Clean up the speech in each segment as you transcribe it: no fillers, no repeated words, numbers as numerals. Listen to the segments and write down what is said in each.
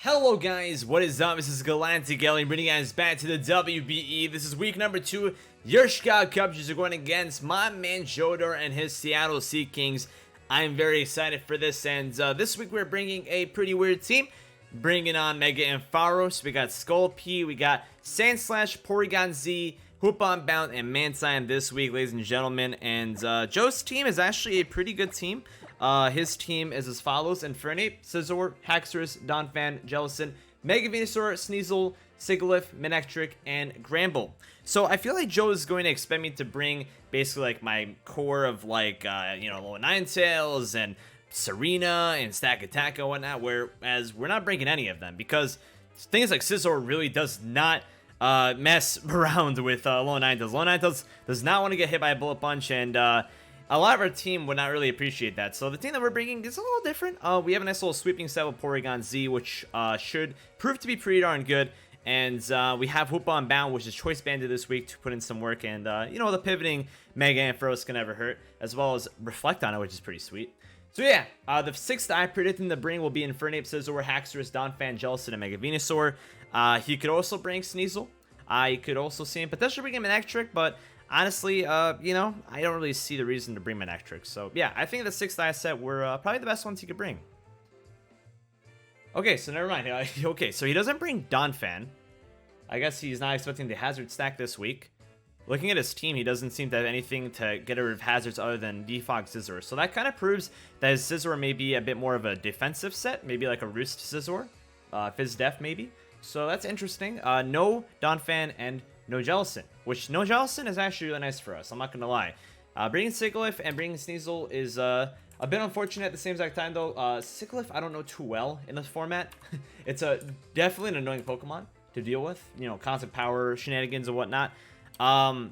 Hello guys, what is up? This is Galactic Alien bringing you guys back to the WBE. This is week number 2. Your Chicago Cubchoos are going against my man Joedor and his Seattle Seakings. I'm very excited for this, and this week we're bringing a pretty weird team. Bringing on Mega and Pharos. We got Skull P, we got Sandslash, Porygon Z, Hoop on Bound, and Mantine this week, ladies and gentlemen. And Joe's team is actually a pretty good team. His team is as follows: Infernape, Scizor, Haxorus, Donphan, Jellicent, Mega Venusaur, Sneasel, Sigilyph, Manectric, and Gramble. So I feel like Joe is going to expect me to bring basically like my core of like, Low Ninetales and Serena and Stack Attack and whatnot, whereas we're not bringing any of them because things like Scizor really does not mess around with Low Ninetales. Low Ninetales does not want to get hit by a Bullet Punch, and a lot of our team would not really appreciate that. So the team that we're bringing is a little different. We have a nice little sweeping set with Porygon Z, which should prove to be pretty darn good. And we have Hoop on Bound, which is Choice Banded this week to put in some work. And, the pivoting Mega and Pharos can never hurt, as well as Reflect on it, which is pretty sweet. So yeah, the 6th I predict him to bring will be Infernape, Scizor, Haxorus, Donphan, Jellicent, and Mega Venusaur. He could also bring Sneasel. I could also see him potentially bring him an Manectric, but honestly, I don't really see the reason to bring Manectric. So yeah, I think the 6th I set were probably the best ones he could bring. Okay, so never mind. Okay, so he doesn't bring Donphan. I guess he's not expecting the Hazard stack this week. Looking at his team, he doesn't seem to have anything to get rid of hazards other than Defog Scizor. So that kind of proves that his Scizor may be a bit more of a defensive set, maybe like a Roost Scizor, Fizz Def maybe. So that's interesting. No Donphan and no Jellicent, which no Jellicent is actually really nice for us. I'm not gonna lie. Bringing Sigilyph and bringing Sneasel is a bit unfortunate at the same exact time though. Sigilyph I don't know too well in this format. It's definitely an annoying Pokemon to deal with. Constant power shenanigans and whatnot. I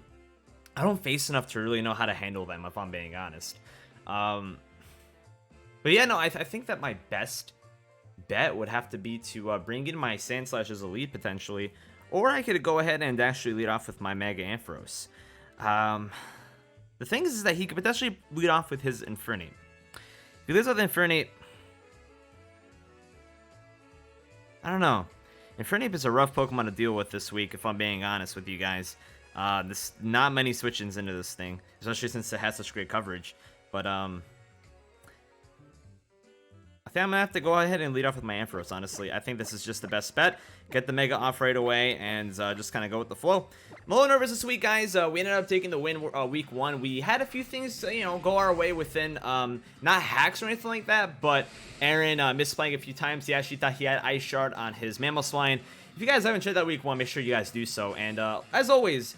don't face enough to really know how to handle them, if I'm being honest. But yeah, no, I think that my best bet would have to be to bring in my Sandslash as a lead potentially, or I could go ahead and actually lead off with my Mega Ampharos. The thing is that he could potentially lead off with his Infernape. If he leads with Infernape, I don't know. Infernape is a rough Pokemon to deal with this week, if I'm being honest with you guys. There's not many switch-ins into this thing, especially since it has such great coverage. But I think I'm gonna have to go ahead and lead off with my Ampharos, honestly. I think this is just the best bet. Get the Mega off right away and just kind of go with the flow. I'm a little nervous this week, guys. We ended up taking the win week 1. We had a few things, go our way within, not hacks or anything like that, but Aaron misplaying a few times. He actually thought he had Ice Shard on his Mammothline. If you guys haven't tried that week 1, make sure you guys do so. And as always,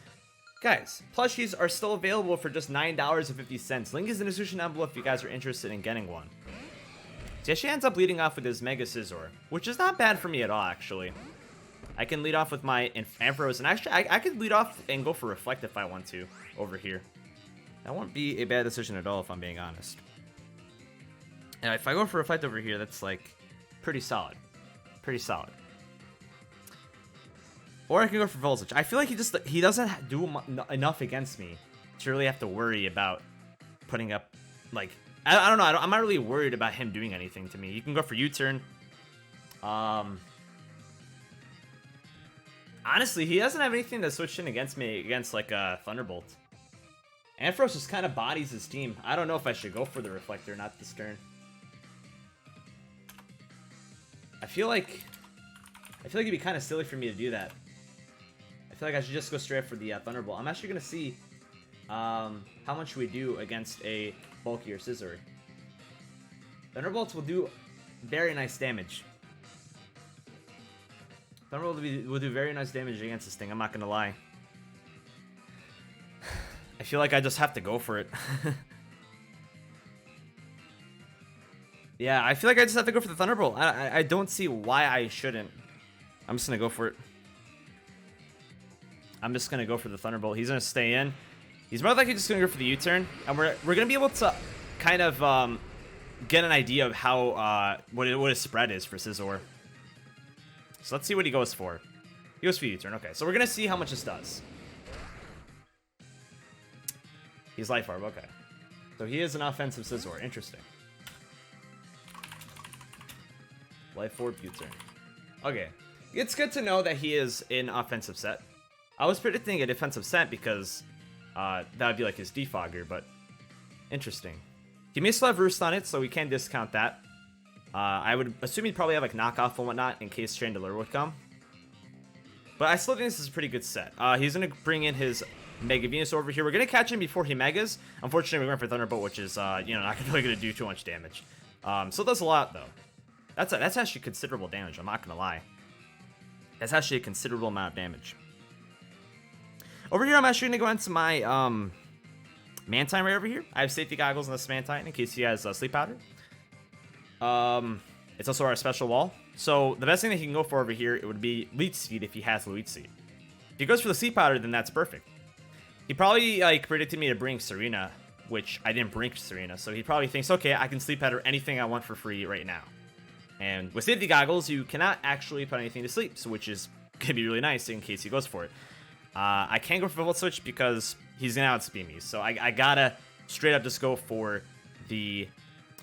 guys, plushies are still available for just $9.50. Link is in the description down below if you guys are interested in getting one. So yeah, she ends up leading off with his Mega Scizor, which is not bad for me at all, actually. I can lead off with my Ampharos, and actually, I could lead off and go for Reflect if I want to over here. That won't be a bad decision at all, if I'm being honest. And if I go for Reflect over here, that's, like, pretty solid. Pretty solid. Or I can go for Voltage. I feel like he doesn't do enough against me to really have to worry about putting up, like, I don't know. I'm not really worried about him doing anything to me. You can go for U-turn. Honestly, he doesn't have anything to switch in against me against like a Thunderbolt. Ampharos just kind of bodies his team. I don't know if I should go for the Reflector, not this turn. I feel like it'd be kind of silly for me to do that. I feel like I should just go straight for the Thunderbolt. I'm actually gonna see how much we do against a bulkier Scizor. Thunderbolts will do very nice damage. Thunderbolt will do very nice damage against this thing, I'm not gonna lie. I feel like I just have to go for it. Yeah, I feel like I just have to go for the Thunderbolt. I don't see why I shouldn't. I'm just gonna go for it. I'm just gonna go for the Thunderbolt. He's gonna stay in. He's more likely just gonna go for the U-turn, and we're gonna be able to kind of get an idea of how what his spread is for Scizor. So let's see what he goes for. He goes for U-turn. Okay, so we're gonna see how much this does. He's Life Orb. Okay, so he is an offensive Scizor. Interesting. Life Orb U-turn. Okay. It's good to know that he is in offensive set. I was predicting a defensive set because that would be like his defogger, but interesting. He may still have Roost on it, so we can't discount that. I would assume he'd probably have like knockoff and whatnot in case Chandler would come. But I still think this is a pretty good set. He's going to bring in his Mega Venus over here. We're going to catch him before he Megas. Unfortunately, we went for Thunderbolt, which is, not really going to do too much damage. So it does a lot, though. That's actually considerable damage, I'm not going to lie. That's actually a considerable amount of damage. Over here, I'm actually going to go into my Mantine right over here. I have safety goggles on this Mantine in case he has sleep powder. It's also our special wall. So the best thing that he can go for over here, it would be leech seed if he has the leech seed. If he goes for the sleep powder, then that's perfect. He probably like predicted me to bring Serena, which I didn't bring Serena. So he probably thinks, okay, I can sleep powder anything I want for free right now. And with safety goggles, you cannot actually put anything to sleep, so which is gonna be really nice in case he goes for it. I can't go for the Volt Switch because he's gonna outspeed me. So I gotta straight up just go for the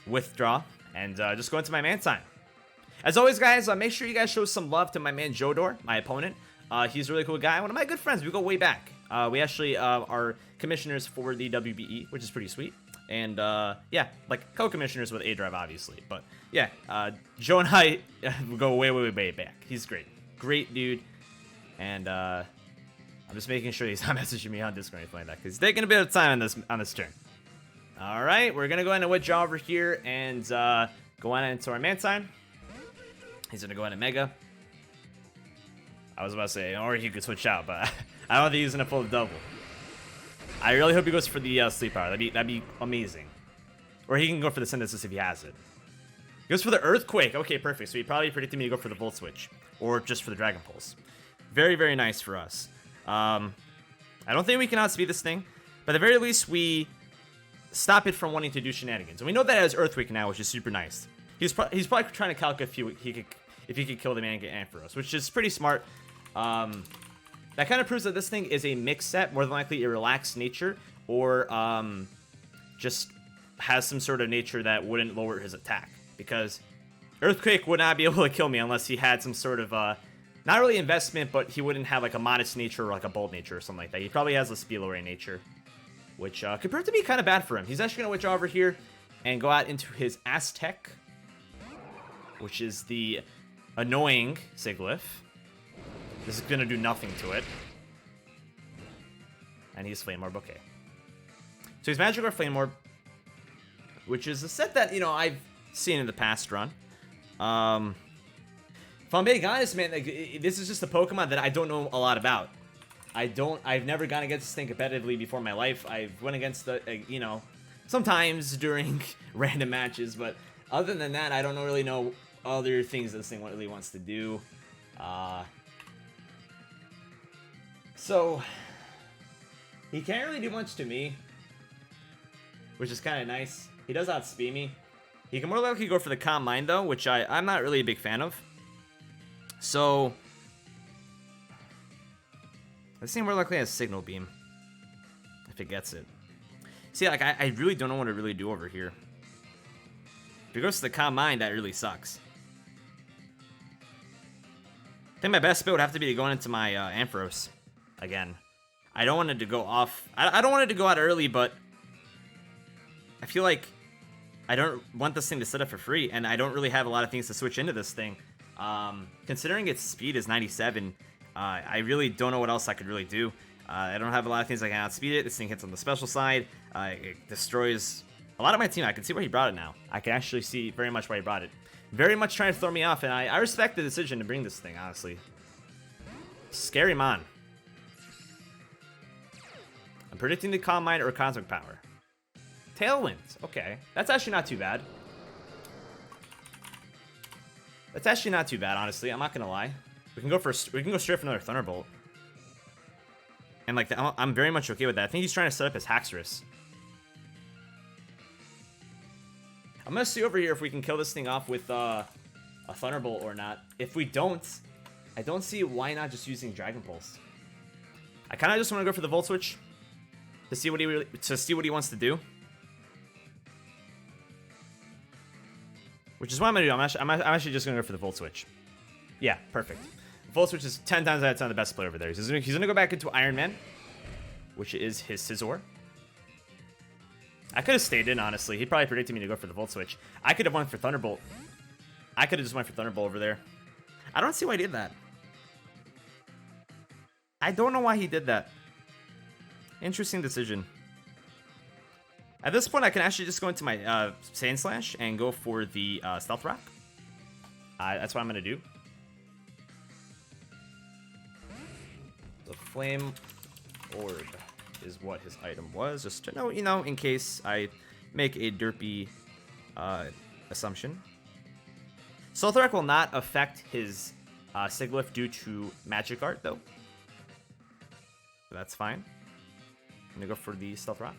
withdraw and just go into my Mantine. As always, guys, make sure you guys show some love to my man Joedor, my opponent. He's a really cool guy, one of my good friends. We go way back. We actually are commissioners for the WBE, which is pretty sweet. And yeah, like co-commissioners with aDrive, obviously. But yeah, Joe and I go way back. He's great dude. And I'm just making sure he's not messaging me on Discord or anything like that, because he's taking a bit of time on this turn. All right, we're gonna go ahead and withdraw over here and go on into our Mantine. He's gonna go ahead and Mega. I was about to say, or he could switch out, but I don't think he's gonna pull the double. I really hope he goes for the sleep power. That'd be amazing. Or he can go for the synthesis if he has it. He goes for the earthquake. Okay, perfect. So he probably predicted me to go for the Volt Switch, or just for the Dragon Pulse. Very nice for us. I don't think we can outspeed this thing, but at the very least we stop it from wanting to do shenanigans. And we know that it has earthquake now, which is super nice. He's probably trying to calculate if he could kill the man and get Ampharos, which is pretty smart. That kind of proves that this thing is a mixed set, more than likely a relaxed nature, or just has some sort of nature that wouldn't lower his attack. Because Earthquake would not be able to kill me unless he had some sort of, not really investment, but he wouldn't have like a modest nature or like a bold nature or something like that. He probably has a Spilloray nature, which could prove to be kind of bad for him. He's actually going to withdraw over here and go out into his Aztec, which is the annoying Sigilyph. This is going to do nothing to it. And he's Flame Orb, okay. So he's Magic or Flame Orb, which is a set that, you know, I've seen in the past run. If I'm being honest, man, like, this is just a Pokemon that I don't know a lot about. I've never gone against this thing competitively before in my life. I've went against the, you know, sometimes during random matches, but other than that, I don't really know other things this thing really wants to do. So he can't really do much to me, which is kind of nice. He does outspeed me. He can more likely go for the Calm Mind, though, which I'm not really a big fan of. So this thing more likely has Signal Beam, if it gets it. See, like, I really don't know what to really do over here. If it goes to the Calm Mind, that really sucks. I think my best bet would have to be going into my Ampharos again. I don't want it to go off. I don't want it to go out early, but I feel like I don't want this thing to set up for free, and I don't really have a lot of things to switch into this thing. Considering its speed is 97, I really don't know what else I could really do. I don't have a lot of things I can outspeed it. This thing hits on the special side. It destroys a lot of my team. I can see where he brought it now. I can actually see very much why he brought it. Very much trying to throw me off, and I respect the decision to bring this thing, honestly. Scary Mon. I'm predicting the Calm Mind or Cosmic Power. Tailwind. Okay. That's actually not too bad. That's actually not too bad, honestly. I'm not gonna lie. We can go straight for another Thunderbolt. And like I'm very much okay with that. I think he's trying to set up his Haxorus. I'm gonna see over here if we can kill this thing off with a Thunderbolt or not. If we don't, I don't see why not just using Dragon Pulse. I kind of just want to go for the Volt Switch to see what he wants to do. Which is what I'm gonna do. I'm actually just gonna go for the Volt Switch. Yeah, perfect. Volt Switch is 10 times out of 10 the best player over there. He's gonna go back into Iron Man, which is his Scizor. I could have stayed in, honestly. He probably predicted me to go for the Volt Switch. I could have went for Thunderbolt. I could have just went for Thunderbolt over there. I don't see why he did that. I don't know why he did that. Interesting decision. At this point, I can actually just go into my Sand Slash and go for the Stealth Rock. That's what I'm going to do. The Flame Orb is what his item was. Just to know, you know, in case I make a derpy assumption. Stealth Rock will not affect his Sigilyph due to Magic Art, though. So that's fine. I'm going to go for the Stealth Rock.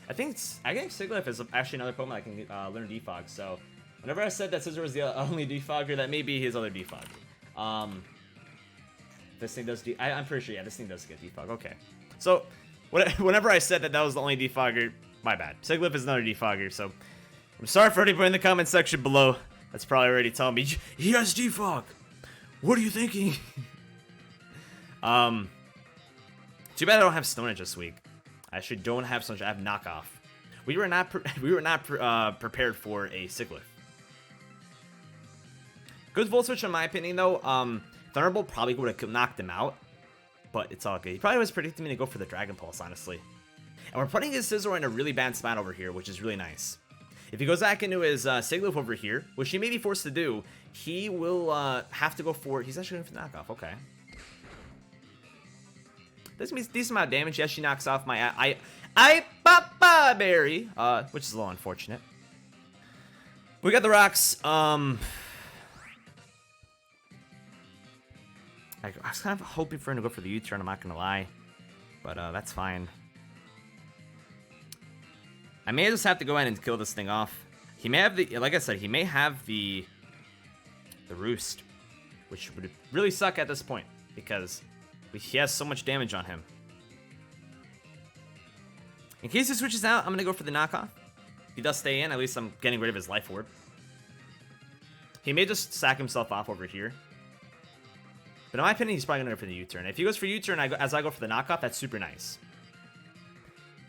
I think Sigilyph is actually another Pokemon I can learn Defog, so whenever I said that Scizor was the only Defogger, that may be his other Defogger. This thing does I'm pretty sure, yeah, this thing does get Defog. Okay. So, whenever I said that was the only Defogger, my bad. Sigilyph is another Defogger, so I'm sorry for anybody in the comment section below that's probably already telling me, he has Defog! What are you thinking? Too bad I don't have Stone Edge this week. I actually don't have Stone Edge, I have Knockoff. We were not prepared for a Sigilyph. Good Volt Switch in my opinion though. Thunderbolt probably would have knocked him out, but it's all good. He probably was predicting me to go for the Dragon Pulse, honestly. And we're putting his Scizor in a really bad spot over here, which is really nice. If he goes back into his Sigilyph over here, which he may be forced to do, he will have to go for... He's actually going for the knockoff, okay. This means decent amount of damage. Yes, she knocks off my Papa Berry, which is a little unfortunate. We got the rocks. I was kind of hoping for him to go for the U-turn, I'm not going to lie. But that's fine. I may just have to go ahead and kill this thing off. He may have the, like I said, he may have the Roost, which would really suck at this point because he has so much damage on him. In case he switches out, I'm going to go for the knockoff. If he does stay in, at least I'm getting rid of his Life Orb. He may just sack himself off over here. But in my opinion, he's probably going to go for the U-turn. If he goes for U-turn as I go for the knockoff, that's super nice.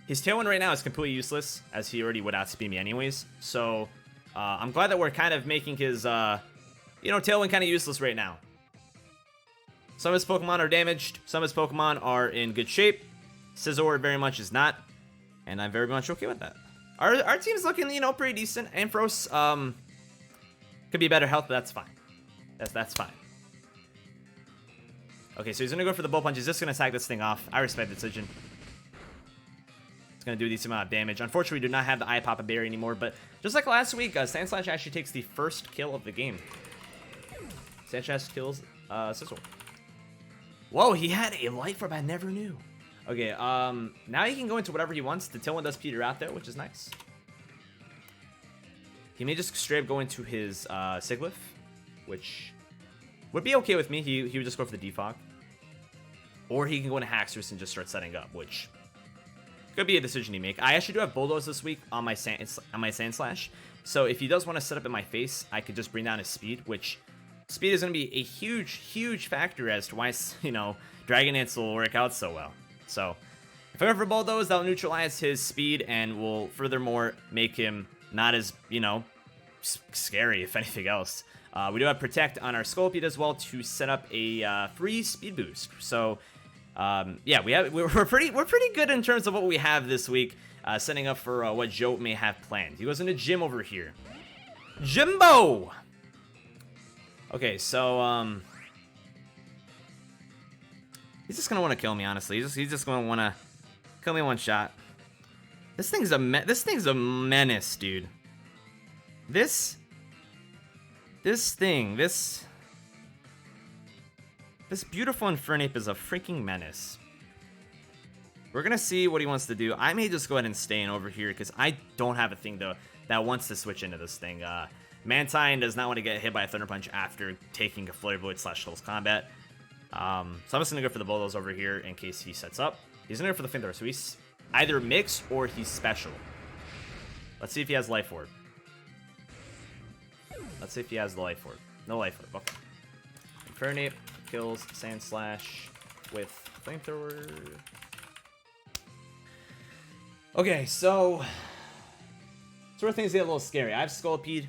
His Tailwind right now is completely useless, as he already would outspeed me anyways. So, I'm glad that we're kind of making his, Tailwind kind of useless right now. Some of his Pokemon are damaged. Some of his Pokemon are in good shape. Scizor very much is not. And I'm very much okay with that. Our team's looking, pretty decent. Ampharos, could be better health, but that's fine. That's fine. Okay, so he's going to go for the Bull Punch. He's just going to attack this thing off. I respect the decision. It's going to do a decent amount of damage. Unfortunately, we do not have the Papa Berry anymore, but just like last week, Sand Slash actually takes the first kill of the game. Sand Slash kills Scizor. Whoa, he had a Life Orb, I never knew. Okay, now he can go into whatever he wants. The Tailwind does peter out there, which is nice. He may just straight up go into his Sigilyph, which would be okay with me. He would just go for the Defog. Or he can go into Haxorus and just start setting up, which could be a decision he make. I actually do have Bulldoze this week on my Sand Slash. So if he does want to set up in my face, I could just bring down his speed, which speed is going to be a huge, huge factor as to why, Dragon Dance will work out so well. So if I go for Bulldoze, that'll neutralize his speed and will furthermore make him not as, scary, if anything else. We do have Protect on our Sculpey as well to set up a free speed boost. So, yeah, we're pretty good in terms of what we have this week, setting up for what Joe may have planned. He goes into Gym over here. Jimbo! Okay, so, he's just gonna want to kill me, honestly. He's just gonna want to kill me one shot. This thing's a menace, dude. This beautiful Infernape is a freaking menace. We're gonna see what he wants to do. I may just go ahead and stay in over here because I don't have a thing though that wants to switch into this thing. Mantine does not want to get hit by a Thunder Punch after taking a Flurry Blade / Close Combat. So I'm just gonna go for the Bulldoze over here in case he sets up. He's gonna go for the Flamethrower, so he's either Mix or he's Special. Let's see if he has Life Orb. Let's see if he has the Life Orb. No life orb. Okay. Infernape kills Sand Slash with Flamethrower. Okay, so it's where things get a little scary. I have Sculpede.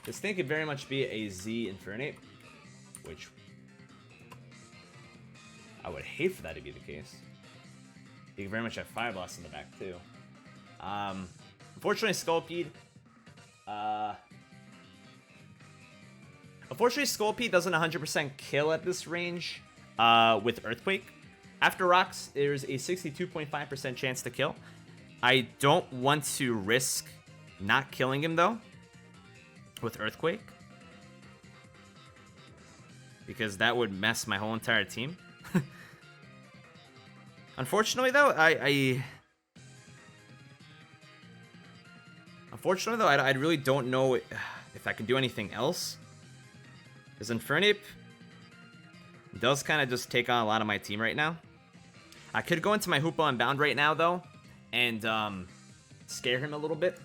This thing could very much be a Z Infernape, which I would hate for that to be the case. You can very much have Fire Blast in the back too. Unfortunately, Sculpede. Unfortunately, Sculpede doesn't 100% kill at this range with Earthquake. After Rocks, there's a 62.5% chance to kill. I don't want to risk not killing him though with Earthquake, because that would mess my whole entire team. Unfortunately though, I really don't know if I can do anything else. Because Infernape does kind of just take on a lot of my team right now. I could go into my Hoopa Unbound right now though, and scare him a little bit.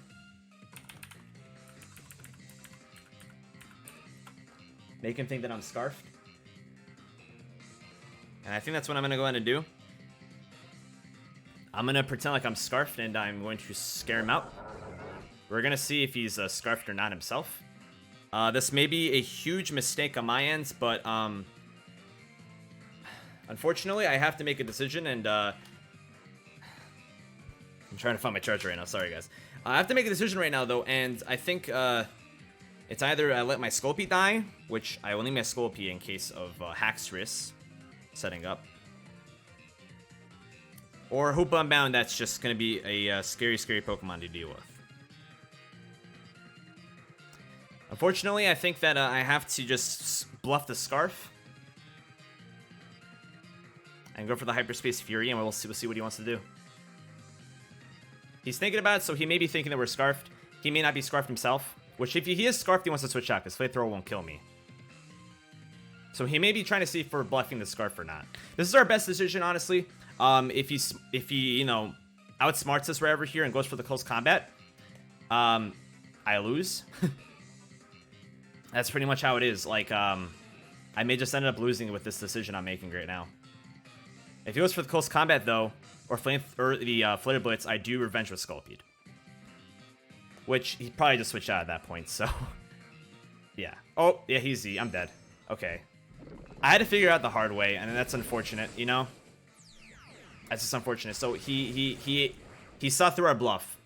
Make him think that I'm Scarfed. And I think that's what I'm going to go ahead and do. I'm going to pretend like I'm Scarfed, and I'm going to scare him out. We're going to see if he's Scarfed or not himself. This may be a huge mistake on my end, but unfortunately, I have to make a decision, and I'm trying to find my charger right now. Sorry, guys. I have to make a decision right now, though, and I think it's either I let my Sculpey die, which I will need my Sculpey in case of Haxorus setting up, or Hoopa Unbound. That's just going to be a scary, scary Pokemon to deal with. Unfortunately, I think that I have to just bluff the Scarf and go for the Hyperspace Fury, and we'll see what he wants to do. He's thinking about it, so he may be thinking that we're Scarfed. He may not be Scarfed himself, which if he is Scarfed, he wants to switch out, because Flamethrower won't kill me. So he may be trying to see if we're bluffing the Scarf or not. This is our best decision, honestly. If he you know, outsmarts us right over here and goes for the close combat, I lose. That's pretty much how it is. Like, I may just end up losing with this decision I'm making right now. If he goes for the close combat, though, or the Flitter Blitz, I do Revenge with Sculpede. Which, he probably just switched out at that point, so... yeah. Oh, yeah, he's Z. I'm dead. Okay. I had to figure out the hard way, and that's unfortunate, you know? That's just unfortunate. So, he saw through our bluff.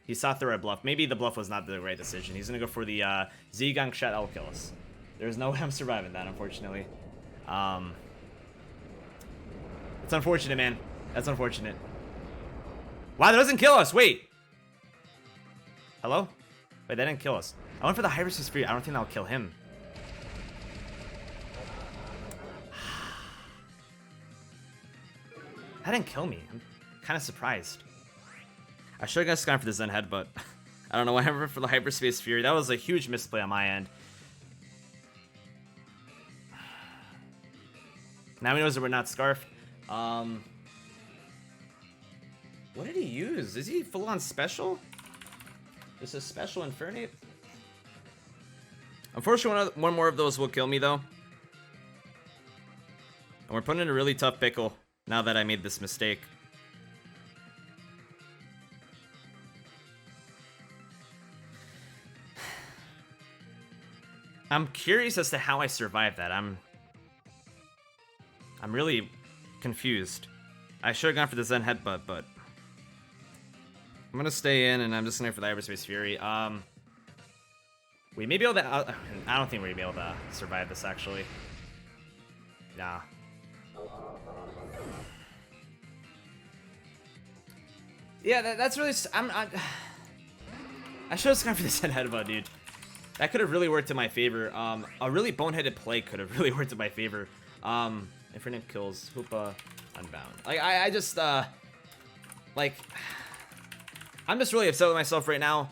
He saw through our bluff. Maybe the bluff was not the right decision. He's gonna go for the Z-Gong shot. That will kill us. There's no way I'm surviving that, unfortunately. It's unfortunate, man. That's unfortunate. Wow, that doesn't kill us. Wait. Hello? Wait, that didn't kill us. I went for the Hyperspace Fury. I don't think that'll kill him. That didn't kill me. I'm kind of surprised. I should have gone for the Zen Headbutt. I don't know why I went for the Hyperspace Fury. That was a huge misplay on my end. Now he knows that we're not Scarfed. What did he use? Is he full on special? This is special Infernape? Unfortunately, one more of those will kill me, though. And we're put in a really tough pickle now that I made this mistake. I'm curious as to how I survived that. I'm really confused. I should have gone for the Zen Headbutt, but I'm gonna stay in, and I'm just gonna go for the Hyperspace Fury. We may be able to. I don't think we're gonna be able to survive this, actually. Nah. Yeah, that's really. I should have gone for the Zen Headbutt, dude. That could have really worked in my favor. A really boneheaded play could have really worked in my favor. Infinite kills, Hoopa Unbound. Like, I just, like, I'm just really upset with myself right now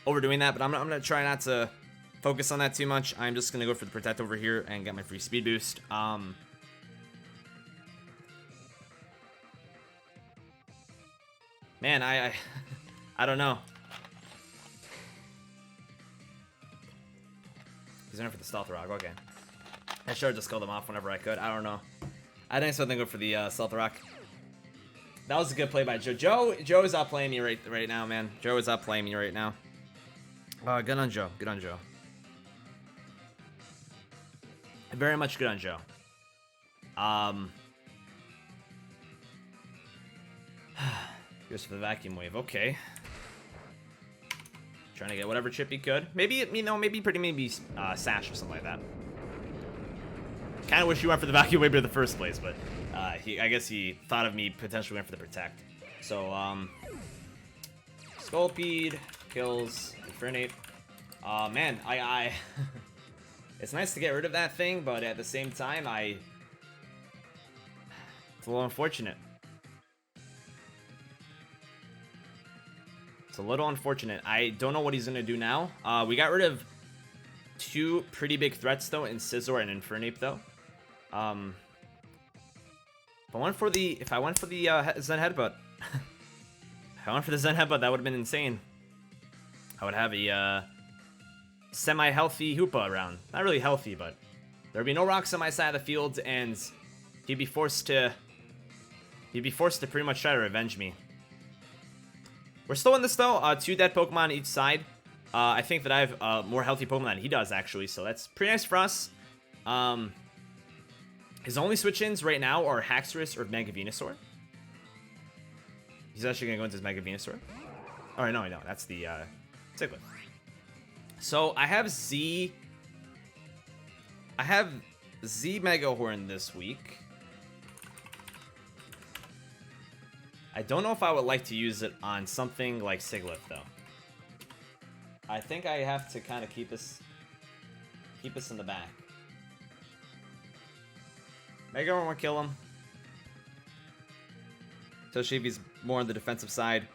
overdoing that, but I'm gonna try not to focus on that too much. I'm just gonna go for the Protect over here and get my free speed boost. Man, I don't know. He's going for the Stealth Rock. Okay. I should have just killed him off whenever I could. I don't know. I didn't something go for the Stealth Rock. That was a good play by Joe. Joe is outplaying me right now, man. Joe is outplaying me right now. Good on Joe. Good on Joe. Very much good on Joe. Goes for the vacuum wave. Okay. Trying to get whatever chip he could. Maybe, you know, maybe Sash or something like that. Kind of wish he went for the vacuum wave in the first place, but I guess he thought of me potentially went for the protect. So, Sculpede, kills, Infernate. Man, it's nice to get rid of that thing, but at the same time, it's a little unfortunate. It's a little unfortunate. I don't know what he's going to do now. We got rid of 2 pretty big threats, though, in Scizor and Infernape, though. If I went for the Zen Headbutt, if I went for the Zen Headbutt, that would have been insane. I would have a semi-healthy Hoopa around. Not really healthy, but there would be no rocks on my side of the field, and he'd be forced to pretty much try to revenge me. We're still in this, though. 2 dead Pokemon on each side. I think that I have more healthy Pokemon than he does, actually, so that's pretty nice for us. His only switch-ins right now are Haxorus or Mega Venusaur. He's actually going to go into his Mega Venusaur. Oh, no, that's the Ciclet. So, I have Z Mega Horn this week. I don't know if I would like to use it on something like Sigilyph, though. I think I have to kind of keep this in the back. Mega Horn will kill him. Especially if he's more on the defensive side.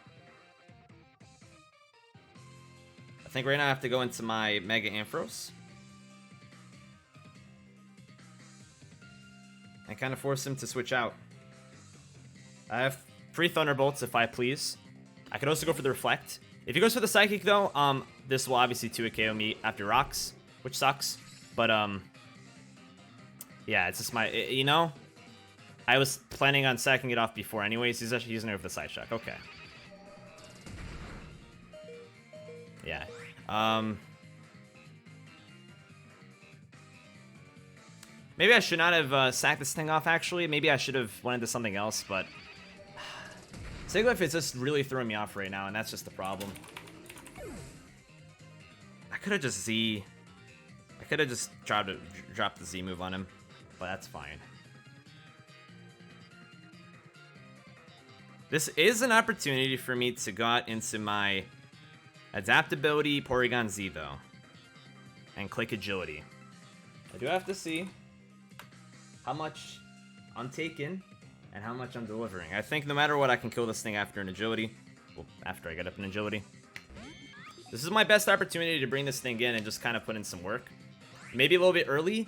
I think right now I have to go into my Mega Ampharos. And kind of force him to switch out. I have 3 Thunderbolts if I please. I could also go for the Reflect. If he goes for the Psychic, though, this will obviously 2-hit KO me after Rocks, which sucks. But, yeah, it's just you know, I was planning on sacking it off before anyways. He's actually using it with the Side Shock. Okay. Yeah. Maybe I should not have sacked this thing off, actually. Maybe I should have went into something else, but Sigilyph is just really throwing me off right now, and that's just the problem. I could have just tried to drop the Z move on him, but that's fine. This is an opportunity for me to go out into my Adaptability Porygon Z, though, and click Agility. I do have to see how much I'm taking and how much I'm delivering. I think no matter what, I can kill this thing after an Agility. Well, after I get up in Agility. This is my best opportunity to bring this thing in and just kind of put in some work. Maybe a little bit early,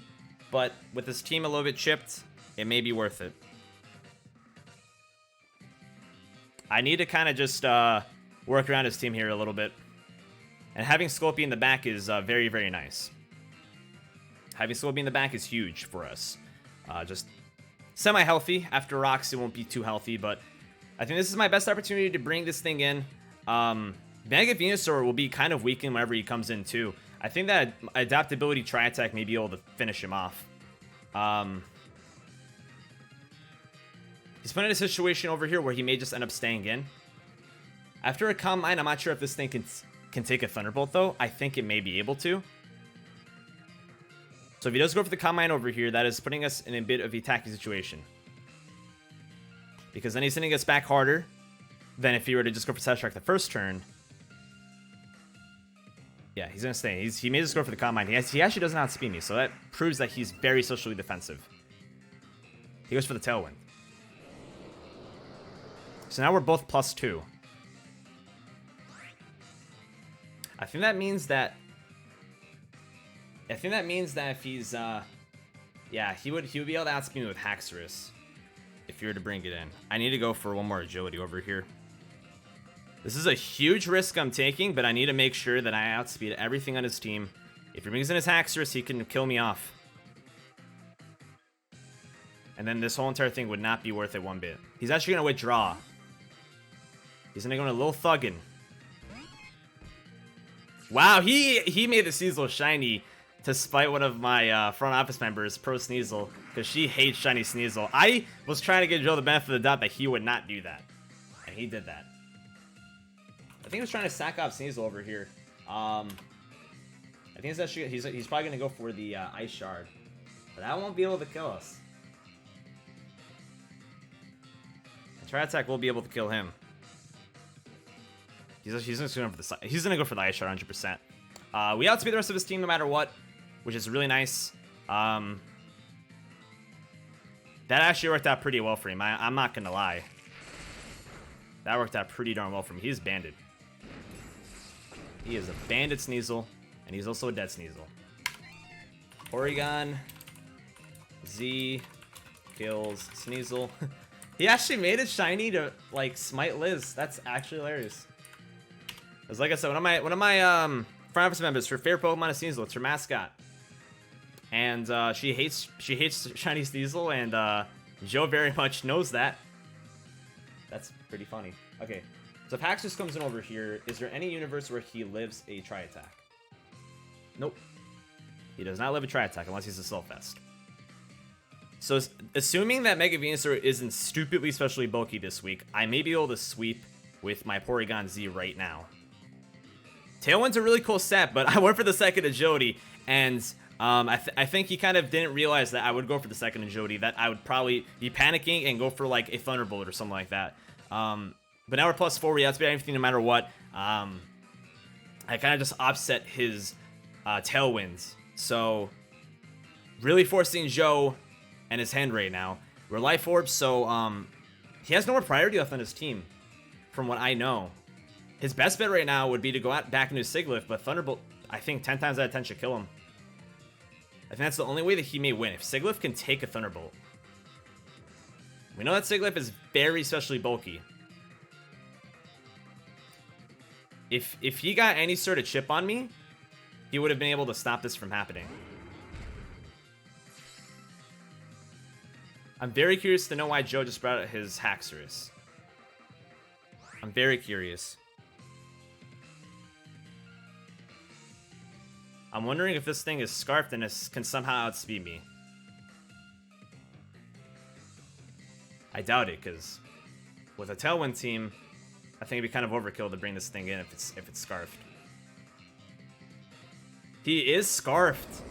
but with this team a little bit chipped, it may be worth it. I need to kind of just work around his team here a little bit. And having Sculpey in the back is very, very nice. Having Sculpey in the back is huge for us. Just semi-healthy. After Rocks, it won't be too healthy, but I think this is my best opportunity to bring this thing in. Mega Venusaur will be kind of weakened whenever he comes in, too. I think that Adaptability Tri-Attack may be able to finish him off. He's put in a situation over here where he may just end up staying in. After a Calm Mind, I'm not sure if this thing can take a Thunderbolt, though. I think it may be able to. So if he does go for the Calm Mind over here, that is putting us in a bit of a tacky situation. Because then he's sending us back harder than if he were to just go for Side Strike the first turn. Yeah, he's going to stay. He may just go for the Calm Mind. He actually doesn't outspeed me, so that proves that he's very socially defensive. He goes for the Tailwind. So now we're both +2. I think that means that if he's yeah, he would be able to outspeed me with Haxorus if you were to bring it in. I need to go for one more Agility over here. This is a huge risk I'm taking, but I need to make sure that I outspeed everything on his team If he brings in his Haxorus, he can kill me off. And then this whole entire thing would not be worth it one bit. He's actually going to withdraw. He's going to go into a little Thuggin. Wow, he made the Sneasel shiny to spite one of my front office members, Pro Sneasel, because she hates shiny Sneasel. I was trying to give Joe the benefit of the doubt that he would not do that. And he did that. I think he was trying to sack off Sneasel over here. I think it's actually, he's probably going to go for the Ice Shard. But that won't be able to kill us. The Tri-Attack will be able to kill him. He's just going for the, he's gonna go for the Ice Shard 100%. We outspeed the rest of his team no matter what, which is really nice. That actually worked out pretty well for him. I'm not gonna lie. That worked out pretty darn well for him. He's banded. He is a banded Sneasel, and he's also a dead Sneasel. Porygon Z kills Sneasel. He actually made it shiny to like smite Liz. That's actually hilarious. Because like I said, one of my front office members, her favorite Pokemon is Sneasel. It's her mascot, and she hates shiny Sneasel, and Joe very much knows that. That's pretty funny. Okay, so if Haxorus comes in over here, is there any universe where he lives a Tri-Attack? Nope. He does not live a Tri-Attack unless he's a Slowfest. So assuming that Mega Venusaur isn't stupidly specially bulky this week, I may be able to sweep with my Porygon Z right now. Tailwind's a really cool set, but I went for the second agility, and I think he kind of didn't realize that I would go for the second agility, that I would probably be panicking and go for like a Thunderbolt or something like that. But now we're +4, we outspeed everything no matter what. I kind of just offset his Tailwinds, so really forcing Joe and his hand right now. We're Life Orb, so he has no more priority left on his team, from what I know. His best bet right now would be to go out back into Sigilyph, but Thunderbolt, I think 10 times out of 10 should kill him. I think that's the only way that he may win, if Sigilyph can take a Thunderbolt. We know that Sigilyph is very specially bulky. If he got any sort of chip on me, he would have been able to stop this from happening. I'm very curious to know why Joe just brought out his Haxorus. I'm very curious. I'm wondering if this thing is scarfed and can somehow outspeed me. I doubt it, because with a Tailwind team, I think it'd be kind of overkill to bring this thing in if it's scarfed. He is scarfed.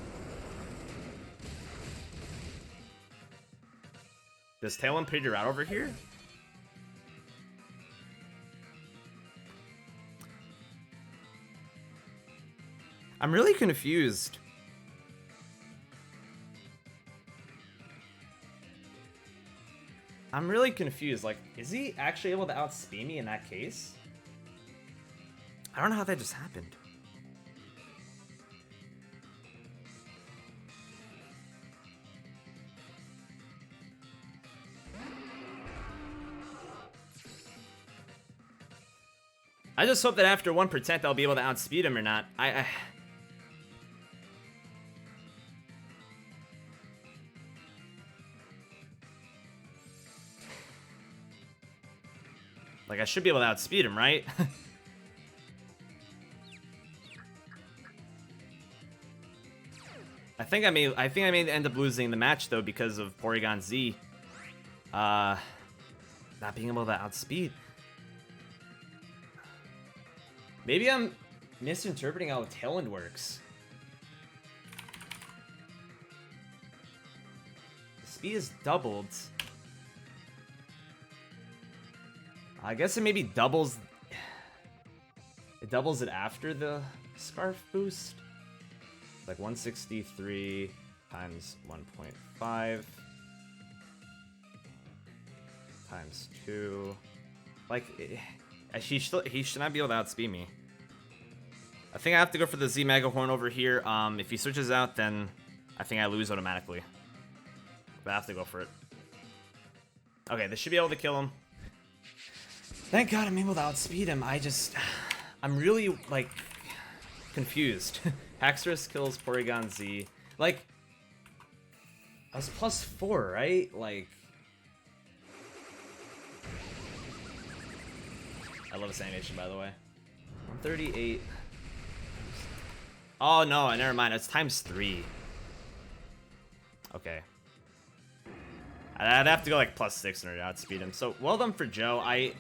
Does Tailwind peter out over here? I'm really confused. I'm really confused. Like, is he actually able to outspeed me in that case? I don't know how that just happened. I just hope that after 1% I'll be able to outspeed him or not. Like, I should be able to outspeed him, right? I think I may end up losing the match though because of Porygon Z not being able to outspeed. Maybe I'm misinterpreting how Tailwind works. The speed is doubled. I guess it maybe doubles. It doubles it after the Scarf boost. Like 163 times 1.5 times 2. Like, he should not be able to outspeed me. I think I have to go for the Z Mega Horn over here. If he switches out, then I think I lose automatically. But I have to go for it. Okay, this should be able to kill him. Thank God I'm able to outspeed him. I'm really, like, confused. Haxorus kills Porygon Z. Like, I was +4, right? Like, I love this animation, by the way. 138. Oh no, never mind. It's ×3. Okay. I'd have to go like +6 in order to outspeed him. So well done for Joe. I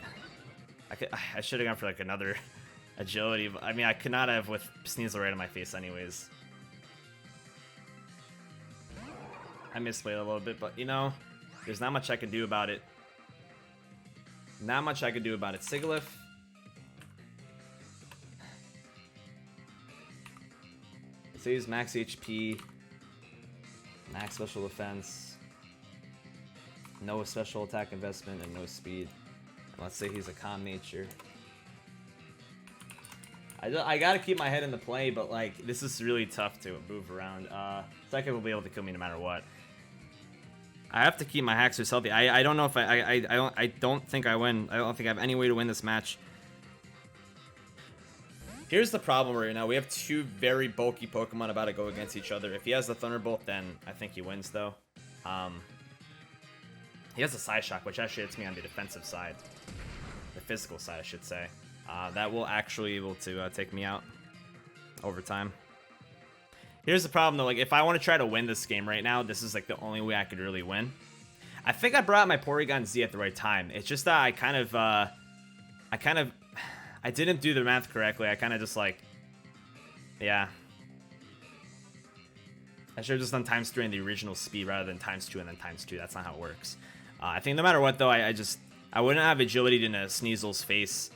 should have gone for like another agility. I mean, I could not have with Sneasel right in my face anyways. I misplayed a little bit, but you know, there's not much I can do about it. Not much I can do about it. Sigilyph. So he's max HP, max special defense, no special attack investment, and no speed. And let's say he's a calm nature. I gotta keep my head in the play, but like this is really tough to move around. Second will be able to kill me no matter what. I have to keep my Haxorus healthy. I don't know if I don't think I win. I don't think I have any way to win this match. Here's the problem right now. We have two very bulky Pokemon about to go against each other. If he has the Thunderbolt, then I think he wins, though. He has the Psyshock, which actually hits me on the defensive side. The physical side, I should say. That will actually be able to take me out over time. Here's the problem, though. Like, if I want to try to win this game right now, this is, like, the only way I could really win. I think I brought out my Porygon Z at the right time. It's just that I didn't do the math correctly. I kind of just like, yeah. I should have just done ×3 in the original speed rather than ×2 and then ×2. That's not how it works. I think no matter what, though, I wouldn't have agility in a Sneasel's face.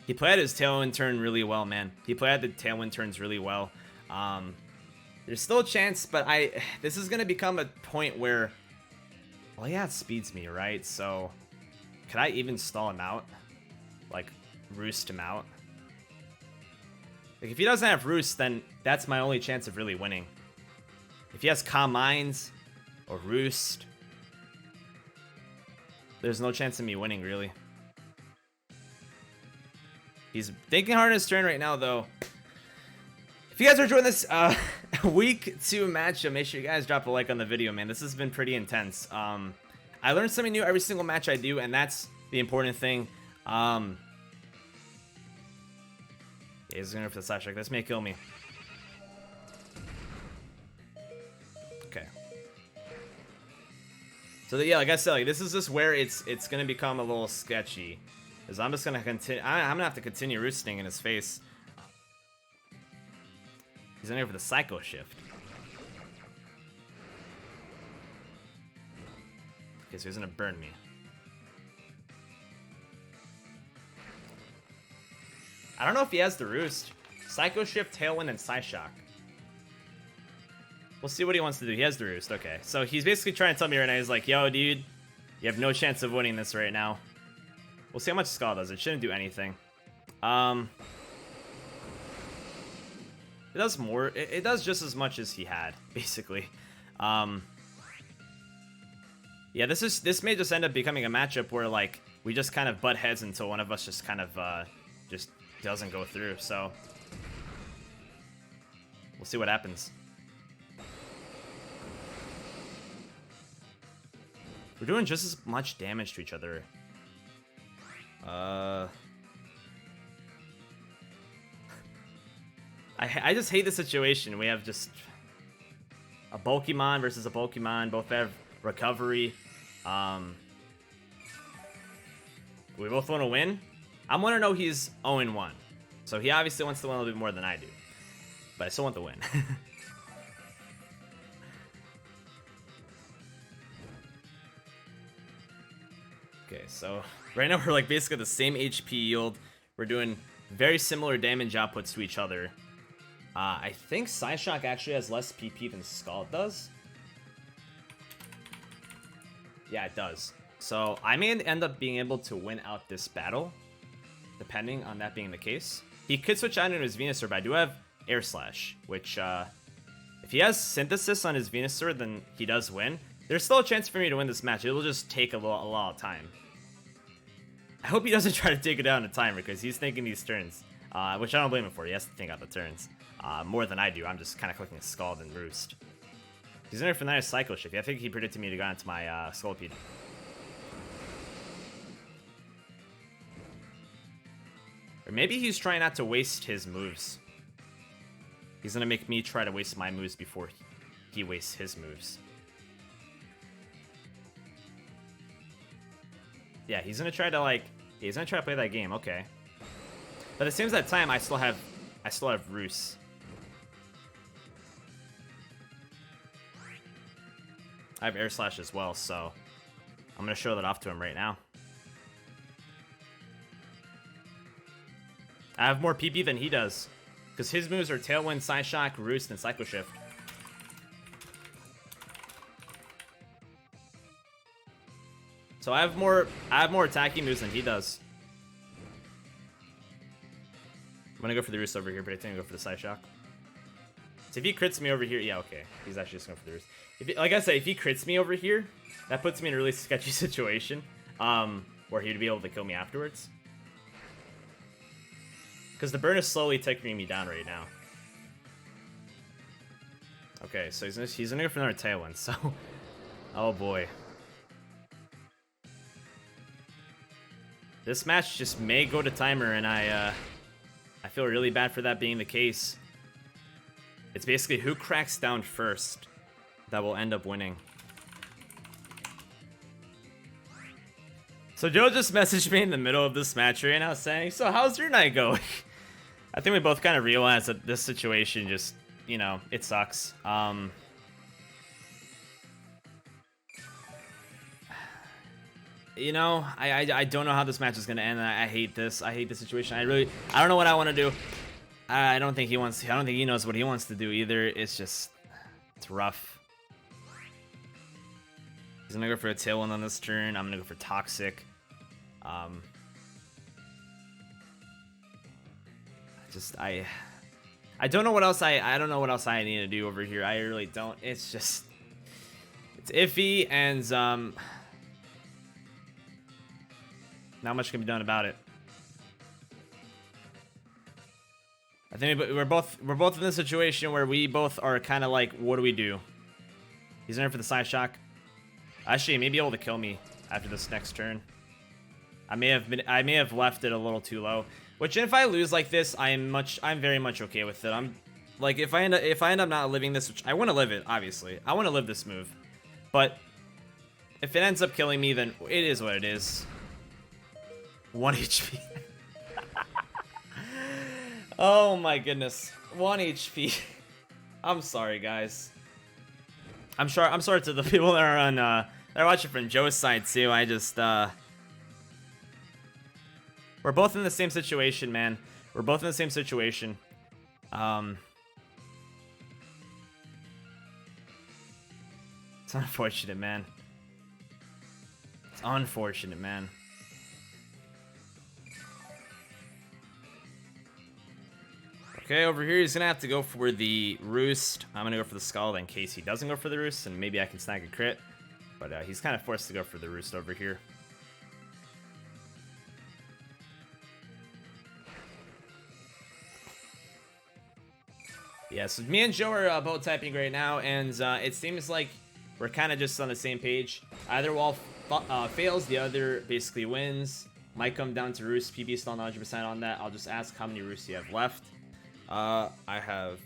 He played his Tailwind turn really well, man. He played the Tailwind turns really well. There's still a chance, but this is going to become a point where, well, yeah, it speeds me, right? So could I even stall him out? Like, roost him out? Like, if he doesn't have roost, then that's my only chance of really winning. If he has Calm Minds or roost, there's no chance of me winning, really. He's thinking hard on his turn right now, though. If you guys are enjoying this week 2 matchup, make sure you guys drop a like on the video, man. This has been pretty intense. I learned something new every single match I do, and that's the important thing. He's going for the Psyshock. This may kill me. Okay. So yeah, like I said, like this is just where it's going to become a little sketchy. Because I'm just going to continue. I'm going to have to continue roosting in his face. He's going to go for the Psycho Shift. Okay, so he's going to burn me. I don't know if he has the roost. Psycho Shift, Tailwind, and Psyshock. We'll see what he wants to do. He has the roost. Okay, so he's basically trying to tell me right now. He's like, yo, dude, you have no chance of winning this right now. We'll see how much Skull does. It shouldn't do anything. It does more. It does just as much as he had, basically. Yeah, this may just end up becoming a matchup where like we just kind of butt heads until one of us just kind of just doesn't go through. So we'll see what happens. We're doing just as much damage to each other. I just hate the situation. We have just a Pokemon versus a Pokemon. Both have recovery. We both want to win. I want to know he's 0-1. So he obviously wants to win a little bit more than I do. But I still want the win. Okay, so right now we're like basically the same HP yield. We're doing very similar damage outputs to each other. I think Psyshock actually has less PP than Scald does. Yeah, it does. So I may end up being able to win out this battle, depending on that being the case. He could switch out into his Venusaur, but I do have Air Slash, which if he has Synthesis on his Venusaur, then he does win. There's still a chance for me to win this match. It'll just take a lot of time. I hope he doesn't try to take it down in timer, because he's thinking these turns. Which I don't blame him for. He has to think out the turns. More than I do. I'm just kind of clicking Scald and Roost. He's in there for the nice Cycle Shift. I think he predicted me to go into my Scolipede. Or maybe he's trying not to waste his moves. He's going to make me try to waste my moves before he wastes his moves. Yeah, he's going to try to, like... He's going to try to play that game. Okay. But it seems that time I still have Roost. I have Air Slash as well, so I'm going to show that off to him right now. I have more PP than he does, because his moves are Tailwind, Side Shock, Roost, and Cycle Shift. So I have more attacking moves than he does. I'm gonna go for the Roost over here, but I think I'm gonna go for the Side Shock. So if he crits me over here, yeah, okay. He's actually just going for the Roost. Like I said, if he crits me over here, that puts me in a really sketchy situation, where he'd be able to kill me afterwards. Because the burn is slowly taking me down right now. Okay, so he's gonna go for another Tailwind, so... Oh boy. This match just may go to timer, and I feel really bad for that being the case. It's basically who cracks down first that will end up winning. So Joe just messaged me in the middle of this match right now saying, so how's your night going? I think we both kind of realized that this situation just, you know, it sucks. You know, I don't know how this match is gonna end. I hate this. I hate the situation. I don't know what I want to do. I don't think he knows what he wants to do either. It's rough. He's gonna go for a Tailwind on this turn. I'm gonna go for Toxic. I don't know what else I don't know what else I need to do over here. I really don't. It's iffy, and not much can be done about it. I think we're both in this situation where we both are kind of like, what do we do? He's in there for the Side Shock. Actually, he may be able to kill me after this next turn. I may have left it a little too low. Which, if I lose like this, I'm very much okay with it. I'm like, if I end up not living this, which I want to live it, obviously. I want to live this move. But if it ends up killing me, then it is what it is. 1 HP. Oh my goodness. 1 HP. I'm sorry, guys. I'm sorry to the people that are on they're watching from Joe's side too. I just we're both in the same situation, man. We're both in the same situation. It's unfortunate, man. It's unfortunate, man. Okay, over here he's gonna have to go for the Roost. I'm gonna go for the Scald in case he doesn't go for the Roost, and maybe I can snag a crit. But he's kind of forced to go for the Roost over here. Yeah, so me and Joe are both typing right now, and it seems like we're kind of just on the same page. Either wall fails, the other basically wins. Might come down to Roost. PB still not 100% on that. I'll just ask how many Roosts you have left. I have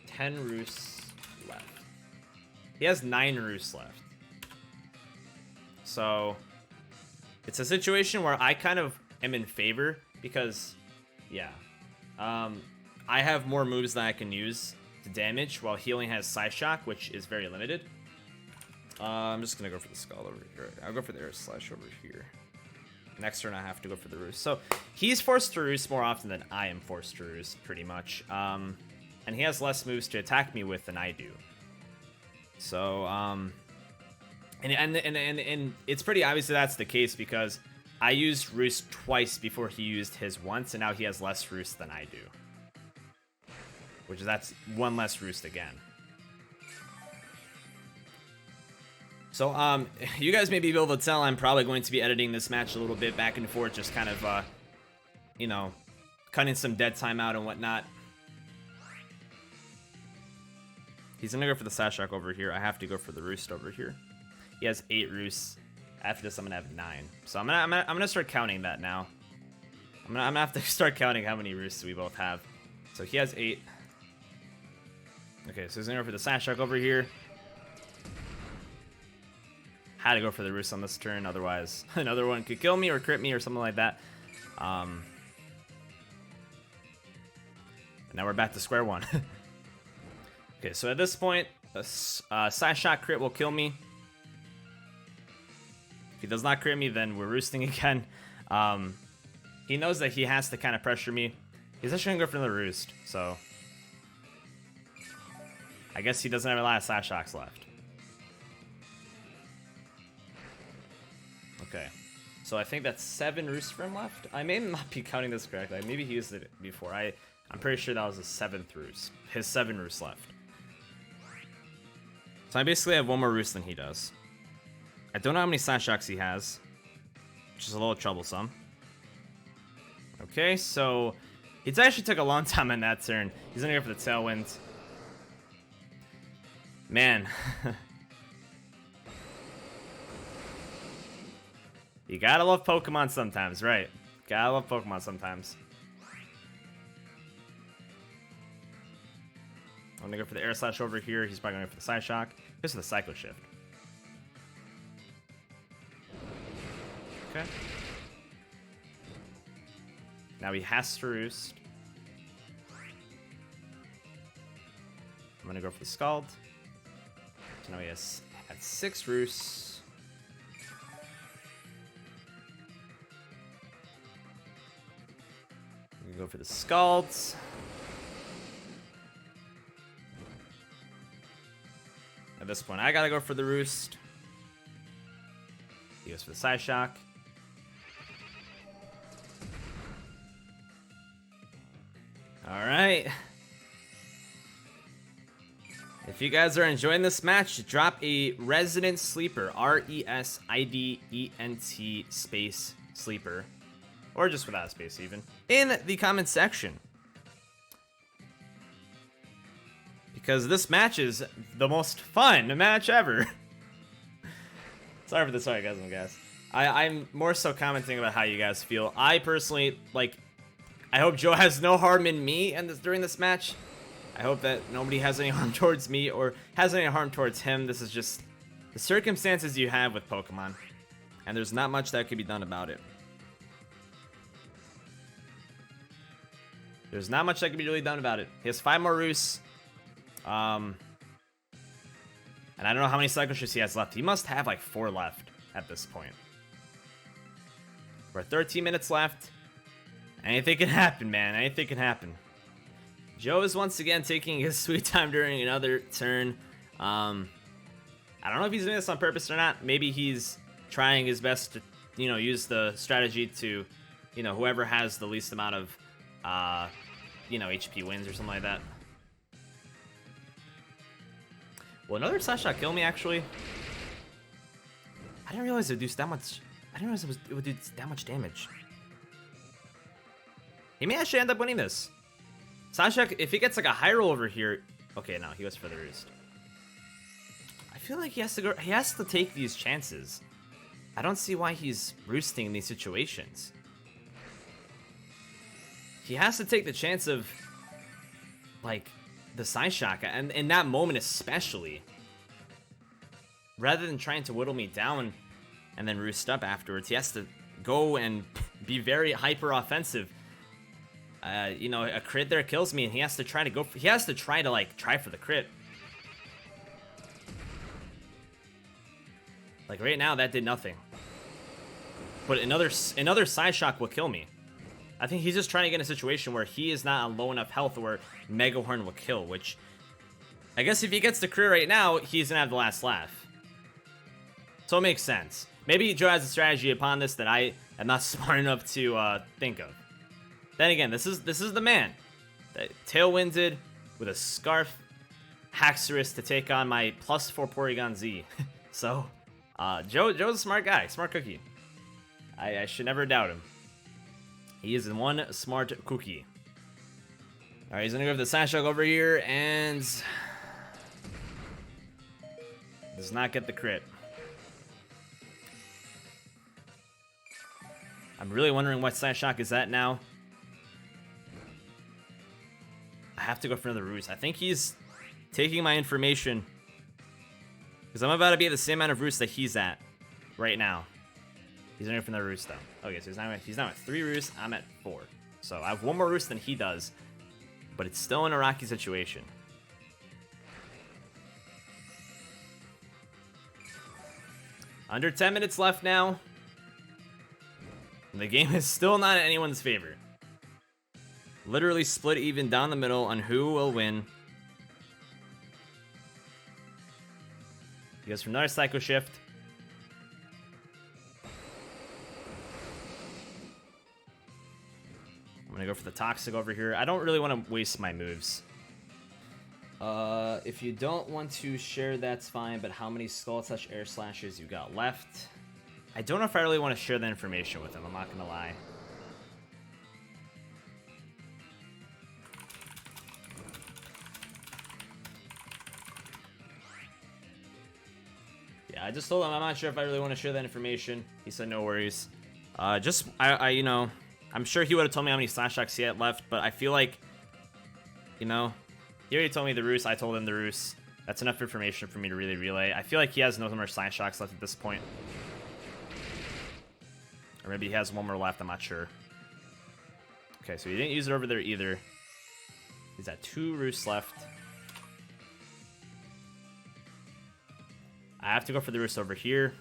10 Roosts left. He has 9 Roosts left. So it's a situation where I kind of am in favor because, yeah, I have more moves that I can use to damage, while healing has Side Shock, which is very limited. I'm just gonna go for the Skull over here. I'll go for the Air Slash over here. Next turn I have to go for the Roost. So he's forced to Roost more often than I am forced to Roost, pretty much. And he has less moves to attack me with than I do. So and it's pretty obvious that that's the case because I used Roost twice before he used his once, and now he has less Roost than I do. Which is, that's one less Roost again. So, you guys may be able to tell I'm probably going to be editing this match a little bit back and forth, just kind of, you know, cutting some dead time out and whatnot. He's gonna go for the Sashak over here. I have to go for the Roost over here. He has 8 Roosts. After this, I'm gonna have 9. So I'm gonna start counting that now. I'm gonna have to start counting how many Roosts we both have. So he has 8. Okay, so he's gonna go for the Sashak over here. Had to go for the Roost on this turn, otherwise another one could kill me or crit me or something like that. And now we're back to square one. Okay, so at this point, a side shot crit will kill me. If he does not crit me, then we're roosting again. He knows that he has to kind of pressure me. He's actually gonna go for another roost, so I guess he doesn't have a lot of slash shocks left. Okay, so I think that's 7 roosts for him left. I may not be counting this correctly. Maybe he used it before. I'm pretty sure that was his 7th roost. His 7 roosts left. So I basically have 1 more roost than he does. I don't know how many slash shocks he has, which is a little troublesome. Okay, so it actually took a long time on that turn. He's gonna go for the Tailwind. Man. You gotta love Pokemon sometimes, right? Gotta love Pokemon sometimes. I'm gonna go for the Air Slash over here. He's probably gonna go for the Side Shock. This is the Psycho Shift. Okay. Now he has to roost. I'm gonna go for the Scald. So now he has at 6 roosts. I'm gonna go for the Scalds. At this point, I gotta go for the Roost. He goes for the Side Shock. Alright. If you guys are enjoying this match, drop a Resident Sleeper, RESIDENT space Sleeper, or just without a space even, in the comment section. Because this match is the most fun match ever. Sorry for the sarcasm, guys. I'm more so commenting about how you guys feel. I personally, like, I hope Joe has no harm in me during this match. I hope that nobody has any harm towards me or has any harm towards him. This is just the circumstances you have with Pokemon. And there's not much that can be done about it. There's not much that can be really done about it. He has 5 more Roosts. And I don't know how many Psycho Shifts he has left. He must have like 4 left at this point. We're 13 minutes left. Anything can happen, man. Anything can happen. Joe is once again taking his sweet time during another turn. I don't know if he's doing this on purpose or not. Maybe he's trying his best to, you know, use the strategy to, you know, whoever has the least amount of, you know, HP wins or something like that. Will another Slash Shot kill me, actually? I didn't realize it would do that much. I didn't realize it would do that much damage. He may actually end up winning this. Slash Shot, if he gets like a high roll over here. Okay, no, he goes for the Roost. I feel like he has to go. He has to take these chances. I don't see why he's roosting in these situations. He has to take the chance of, like, the Side Shock, and in that moment especially, rather than trying to whittle me down and then roost up afterwards, he has to go and be very hyper offensive. You know, a crit there kills me, and he has to try to go. He has to try to try for the crit. Like right now, that did nothing. But another Side Shock will kill me. I think he's just trying to get in a situation where he is not on low enough health where Mega Horn will kill, which I guess if he gets the crit right now, he's gonna have the last laugh. So it makes sense. Maybe Joe has a strategy upon this that I am not smart enough to think of. Then again, this is the man that Tailwinded with a Scarf Haxorus to take on my +4 Porygon Z. So Joe's a smart guy, smart cookie. I should never doubt him. He is one smart cookie. All right, he's gonna go for the Slash Dog over here and does not get the crit. I'm really wondering what Slash Shock is at now. I have to go for another roost. I think he's taking my information because I'm about to be at the same amount of roost that he's at right now. He's going for another roost though. Okay, so he's now at 3 roosts. I'm at 4. So I have 1 more roost than he does, but it's still in a rocky situation. Under 10 minutes left now. The game is still not in anyone's favor. Literally split even down the middle on who will win. He goes for another Psycho Shift. I'm gonna go for the Toxic over here. I don't really want to waste my moves. If you don't want to share, that's fine, but how many Skull Touch Air Slashes you got left? I don't know if I really want to share that information with him, I'm not gonna lie. Yeah, I just told him I'm not sure if I really want to share that information. He said no worries. You know, I'm sure he would have told me how many Slash Shocks he had left, but I feel like, you know, he already told me the roost, I told him the roost. That's enough information for me to really relay. I feel like he has no more Slash Shocks left at this point. Or maybe he has 1 more left, I'm not sure. Okay, so he didn't use it over there either. He's at 2 roosts left. I have to go for the roost over here.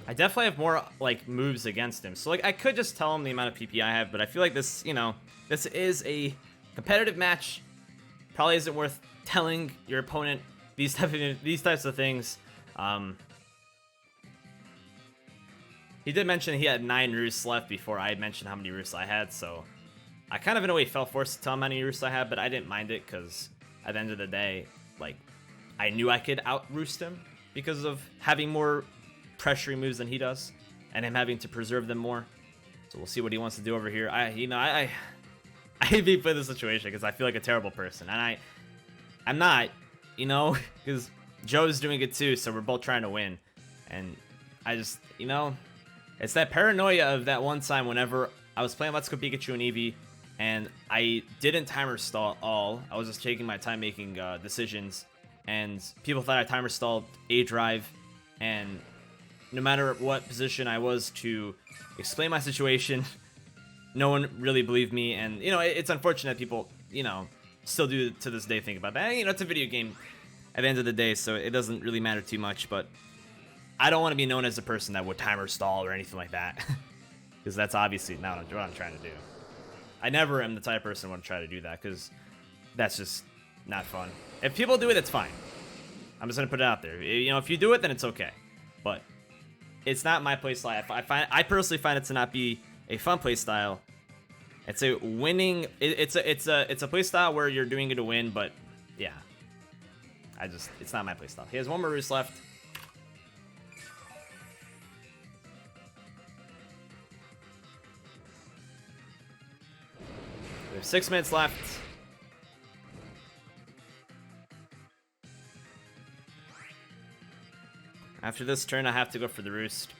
I definitely have more, like, moves against him. So, like, I could just tell him the amount of PP I have, but I feel like this, you know, this is a competitive match. Probably isn't worth telling your opponent these types of things. He did mention he had 9 roosts left before I had mentioned how many roosts I had, so I kind of in a way felt forced to tell him how many roosts I had, but I didn't mind it because at the end of the day, like, I knew I could out-roost him because of having more pressuring moves than he does and him having to preserve them more. So we'll see what he wants to do over here. I hate being put in this situation because I feel like a terrible person, and I'm not, you know, because Joe's doing it too, so we're both trying to win, and I just, you know, it's that paranoia of that one time whenever I was playing Let's Go Pikachu and Eevee, and I didn't timer stall at all. I was just taking my time making decisions, and people thought I timer stalled aDrive, and no matter what position I was to explain my situation, no one really believed me, and, you know, it's unfortunate people, you know, still do to this day think about that. You know, it's a video game at the end of the day, so it doesn't really matter too much, but I don't want to be known as a person that would timer stall or anything like that, because that's obviously not what I'm trying to do. I never am the type of person who would try to do that, because that's just not fun. If people do it, it's fine. I'm just going to put it out there. You know, if you do it, then it's okay. But it's not my playstyle. I personally find it to not be a fun playstyle. It's a winning. It's a playstyle where you're doing it to win, but yeah, it's not my playstyle. He has 1 more roost left. We have 6 minutes left. After this turn, I have to go for the roost.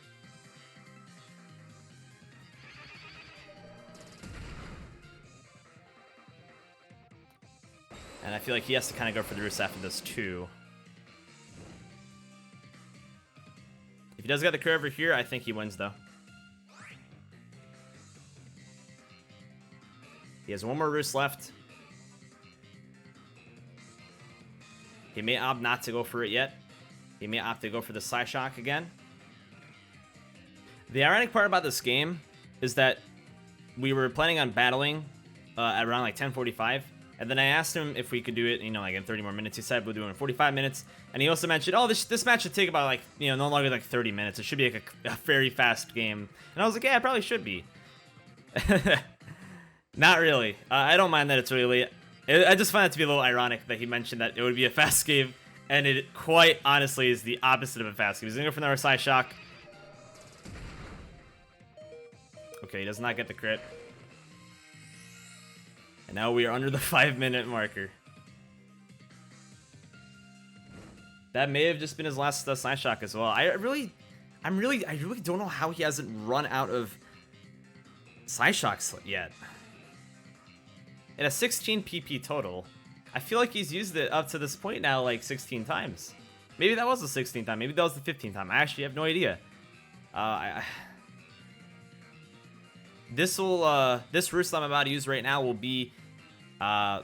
And I feel like he has to kind of go for the roost after this too. If he does get the crit over here, I think he wins though. He has 1 more roost left. He may opt not to go for it yet. He may opt to go for the Psy Shock again. The ironic part about this game is that we were planning on battling at around like 10:45, and then I asked him if we could do it, you know, like in 30 more minutes. He said we'll do it in 45 minutes, and he also mentioned, oh, this match should take about like, you know, no longer than like 30 minutes. It should be like a very fast game. And I was like, yeah, it probably should be. Not really. I don't mind that it's really late. I just find it to be a little ironic that he mentioned that it would be a fast game And it quite honestly is the opposite of a fast game. He's gonna go for another side shock. Okay, he does not get the crit. And now we are under the 5-minute marker. That may have just been his last side shock as well. I really don't know how he hasn't run out of side shocks yet. At a 16 PP total, I feel like he's used it up to this point now like 16 times. Maybe that was the 16th time. Maybe that was the 15th time. I actually have no idea. This roost I'm about to use right now will be the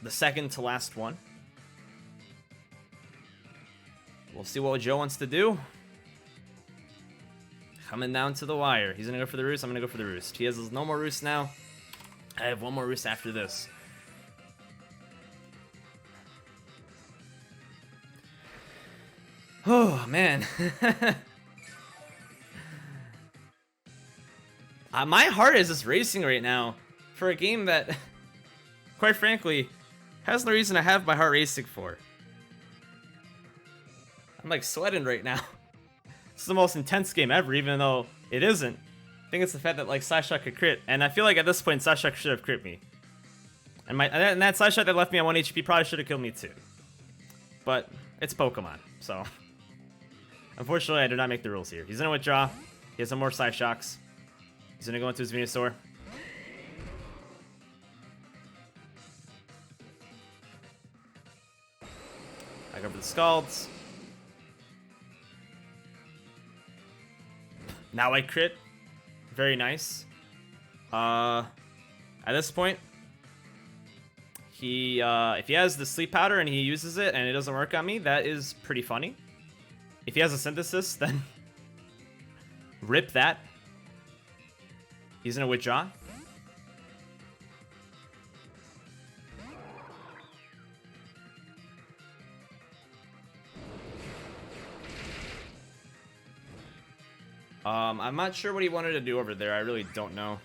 second to last one. We'll see what Joe wants to do. Coming down to the wire. He's gonna go for the roost. I'm gonna go for the roost. He has no more roost now. I have one more roost after this. Oh man. My heart is just racing right now for a game that, quite frankly, has no reason to have my heart racing for. I'm like sweating right now. This is the most intense game ever, even though it isn't. I think it's the fact that like side shot could crit, and I feel like at this point side shot should have crit me. And that side shot that left me on 1 HP probably should have killed me too. But it's Pokemon, so unfortunately I did not make the rules here. He's gonna withdraw. He has some more side shocks. He's gonna go into his Venusaur. I go for the Scalds. Now I crit. Very nice. At this point, if he has the sleep powder and he uses it and it doesn't work on me, that is pretty funny. If he has a synthesis, then rip that. He's gonna withdraw. I'm not sure what he wanted to do over there. I really don't know.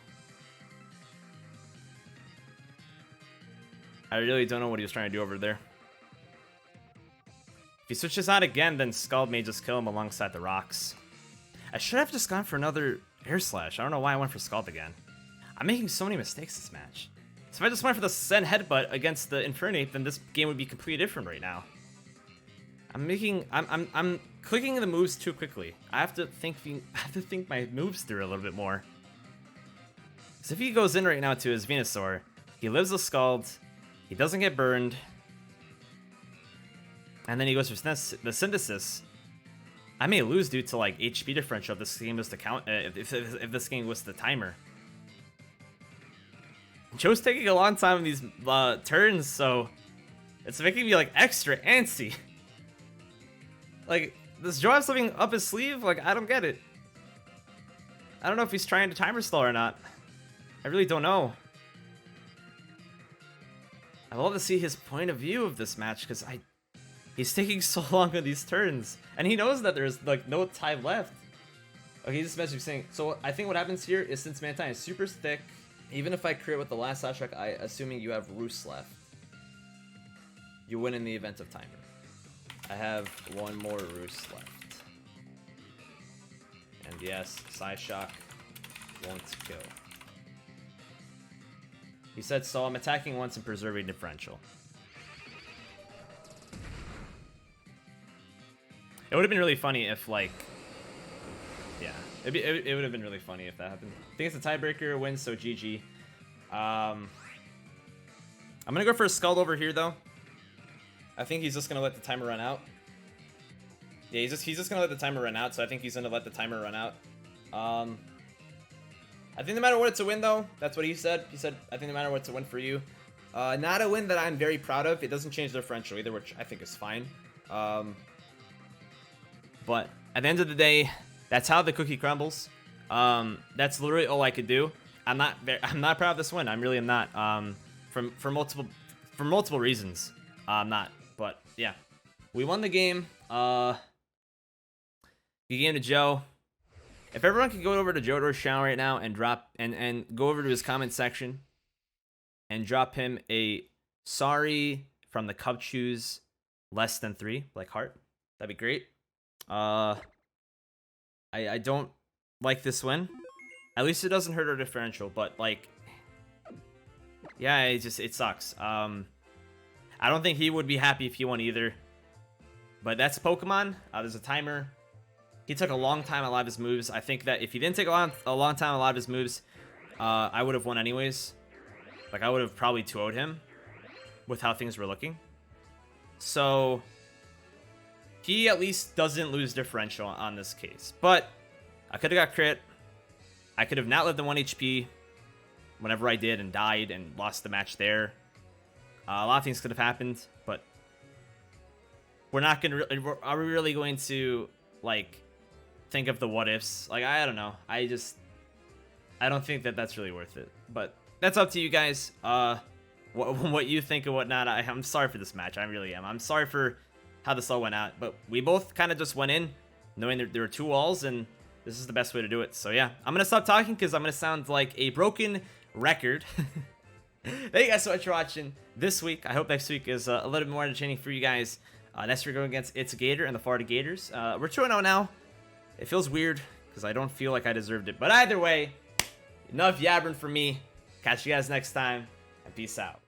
I really don't know what he was trying to do over there. If he switches out again, then Scald may just kill him alongside the rocks. I should have just gone for another Air Slash. I don't know why I went for Scald again. I'm making so many mistakes this match. So if I just went for the Zen Headbutt against the Infernape, then this game would be completely different right now. I'm clicking the moves too quickly. I have to think my moves through a little bit more. So if he goes in right now to his Venusaur, he lives a Scald, he doesn't get burned, and then he goes for the Synthesis. I may lose due to like HP differential if this game was the count. If this game was the timer. Joe's taking a long time in these turns, so it's making me like extra antsy. Like, does Joe have something up his sleeve? Like, I don't get it. I don't know if he's trying to timer stall or not. I really don't know. I love to see his point of view of this match because he's taking so long on these turns, and he knows that there's like no time left. Okay, this message saying. So I think what happens here is since Mantine is super thick, even if I crit with the last side shock, assuming you have Roost left, you win in the event of timer. I have one more Roost left. And yes, side shock won't go. He said, so I'm attacking once and preserving differential. It would have been really funny if, like, yeah, it would have been really funny if that happened. I think it's a tiebreaker win, so GG. I'm gonna go for a Scald over here, though. I think he's just gonna let the timer run out. Yeah, he's just gonna let the timer run out, so I think he's gonna let the timer run out. I think no matter what, it's a win, though. That's what he said. He said, I think no matter what, it's a win for you. Not a win that I'm very proud of. It doesn't change the differential either, which I think is fine. But at the end of the day, that's how the cookie crumbles. That's literally all I could do. I'm not proud of this win. I really am not. For multiple reasons. I'm not. But yeah, we won the game. Good game to Joe. If everyone could go over to Joedor's channel right now and drop and go over to his comment section and drop him a sorry from the Cubchoos less than 3, like heart. That'd be great. I don't like this win. At least it doesn't hurt our differential, but like, yeah, it sucks. I don't think he would be happy if he won either. But that's Pokemon. There's a timer. He took a long time on a lot of his moves. I think that if he didn't take a long time on a lot of his moves, I would have won anyways. Like, I would have probably 2-0'd him with how things were looking. So he at least doesn't lose differential on this case. But I could have got crit. I could have not lived on 1 HP whenever I did and died and lost the match there. A lot of things could have happened, but we're not going to... Are we really going to, like, think of the what ifs? Like, I don't know. I don't think that that's really worth it. But that's up to you guys. What you think and whatnot. I'm sorry for this match. I really am. I'm sorry for how this all went out. But we both kind of just went in knowing there were 2 walls, and this is the best way to do it. So yeah, I'm going to stop talking because I'm going to sound like a broken record. Thank you guys so much for watching this week. I hope next week is a little bit more entertaining for you guys. Next we're going against It's a Gator and the Florida Gators. We're 2-0 now. It feels weird because I don't feel like I deserved it. But either way, enough yabbering for me. Catch you guys next time, and peace out.